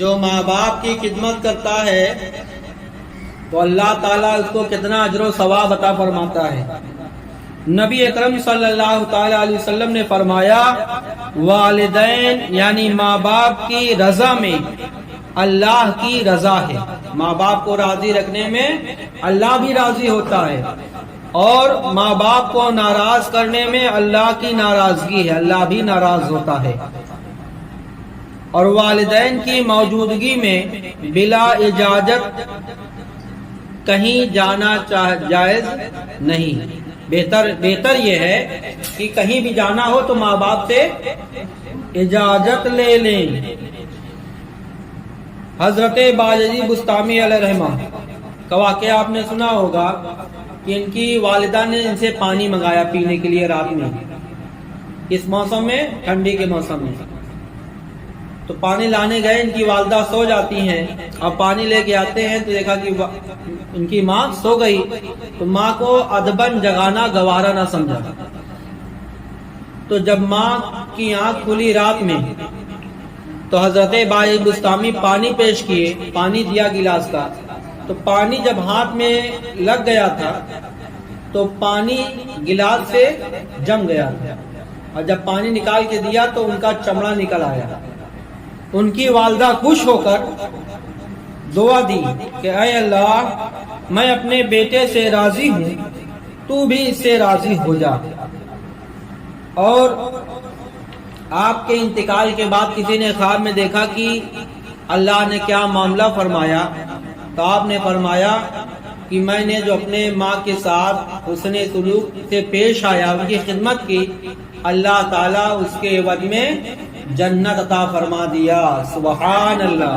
جو ماں باپ کی خدمت کرتا ہے تو اللہ تعالیٰ اس کو کتنا اجر و ثواب عطا فرماتا ہے۔ نبی اکرم صلی اللہ تعالی علیہ وسلم نے فرمایا والدین یعنی ماں باپ کی رضا میں اللہ کی رضا ہے۔ ماں باپ کو راضی رکھنے میں اللہ بھی راضی ہوتا ہے، اور ماں باپ کو ناراض کرنے میں اللہ کی ناراضگی ہے، اللہ بھی ناراض ہوتا ہے۔ اور والدین کی موجودگی میں بلا اجازت کہیں جانا جائز نہیں۔ بہتر یہ ہے کہ کہیں بھی جانا ہو تو ماں باپ سے اجازت لے لیں۔ حضرت باجی بستامی علیہ رحمہ کا واقعہ آپ نے سنا ہوگا کہ ان کی والدہ نے ان سے پانی منگایا پینے کے لیے رات میں، اس موسم میں، ٹھنڈی کے موسم میں۔ تو پانی لانے گئے، ان کی والدہ سو جاتی ہیں، اب پانی لے کے آتے ہیں تو دیکھا کہ ان کی ماں سو گئی، تو ماں کو ادبن جگانا گوارا نہ سمجھا۔ تو جب ماں کی آنکھ کھلی رات میں تو حضرت باجی بستامی پانی پیش کیے، پانی دیا گلاس کا، تو پانی جب ہاتھ میں لگ گیا تھا تو پانی گلاس سے جم گیا تھا، اور جب پانی نکال کے دیا تو ان کا چمڑا نکل آیا۔ ان کی والدہ خوش ہو کر دعا دی کہ اے اللہ، میں اپنے بیٹے سے راضی ہوں، تو بھی اس سے راضی ہو جا۔ اور آپ کے انتقال کے بعد کسی نے خواب میں دیکھا کہ اللہ نے کیا معاملہ فرمایا، تو آپ نے فرمایا کہ میں نے جو اپنے ماں کے ساتھ حسن سلوک سے پیش آیا، ان کی خدمت کی، اللہ تعالیٰ اس کے عوض میں جنت عطا فرما دیا۔ سبحان اللہ۔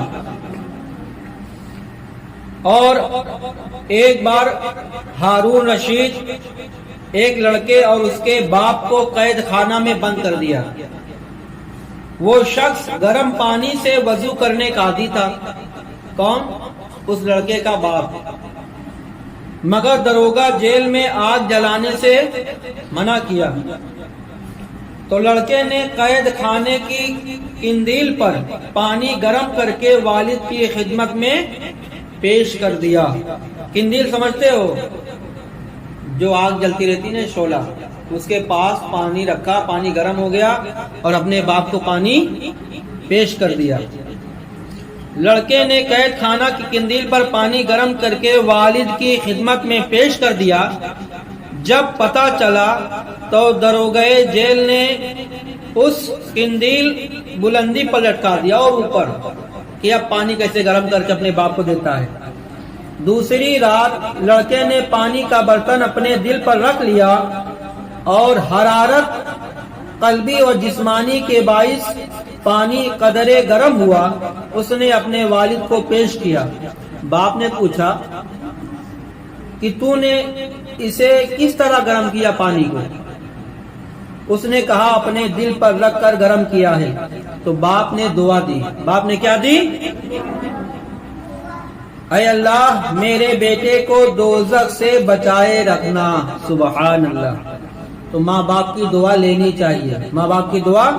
اور ایک بار ہارون رشید ایک لڑکے اور اس کے باپ کو قید خانہ میں بند کر دیا۔ وہ شخص گرم پانی سے وضو کرنے کا عادی تھا۔ کون؟ اس لڑکے کا باپ۔ مگر دروگا جیل میں آگ جلانے سے منع کیا، تو لڑکے نے قید خانے کی قندیل پر پانی گرم کر کے والد کی خدمت میں پیش کر دیا۔ قندیل سمجھتے ہو؟ جو آگ جلتی رہتی نا، شعلہ، اس کے پاس پانی رکھا، پانی گرم ہو گیا اور اپنے باپ کو پانی پیش کر دیا۔ لڑکے نے قید خانہ کی قندیل پر پانی گرم کر کے والد کی خدمت میں پیش کر دیا۔ جب پتہ چلا تو دروگے جیل نے اس قندیل بلندی پر لٹکا دیا اور اوپر کہ اب پانی کیسے گرم کر کے اپنے باپ کو دیتا ہے۔ دوسری رات لڑکے نے پانی کا برتن اپنے دل پر رکھ لیا اور حرارت قلبی اور جسمانی کے باعث پانی قدرے گرم ہوا، اس نے اپنے والد کو پیش کیا۔ باپ نے پوچھا کہ تو نے اسے کس طرح گرم کیا پانی کو؟ اس نے کہا اپنے دل پر رکھ کر گرم کیا ہے۔ تو باپ نے دعا دی۔ باپ نے کیا دی؟ اے اللہ، میرے بیٹے کو دوزخ سے بچائے رکھنا۔ سبحان اللہ۔ تو ماں باپ کی دعا لینی چاہیے، ماں باپ کی دعا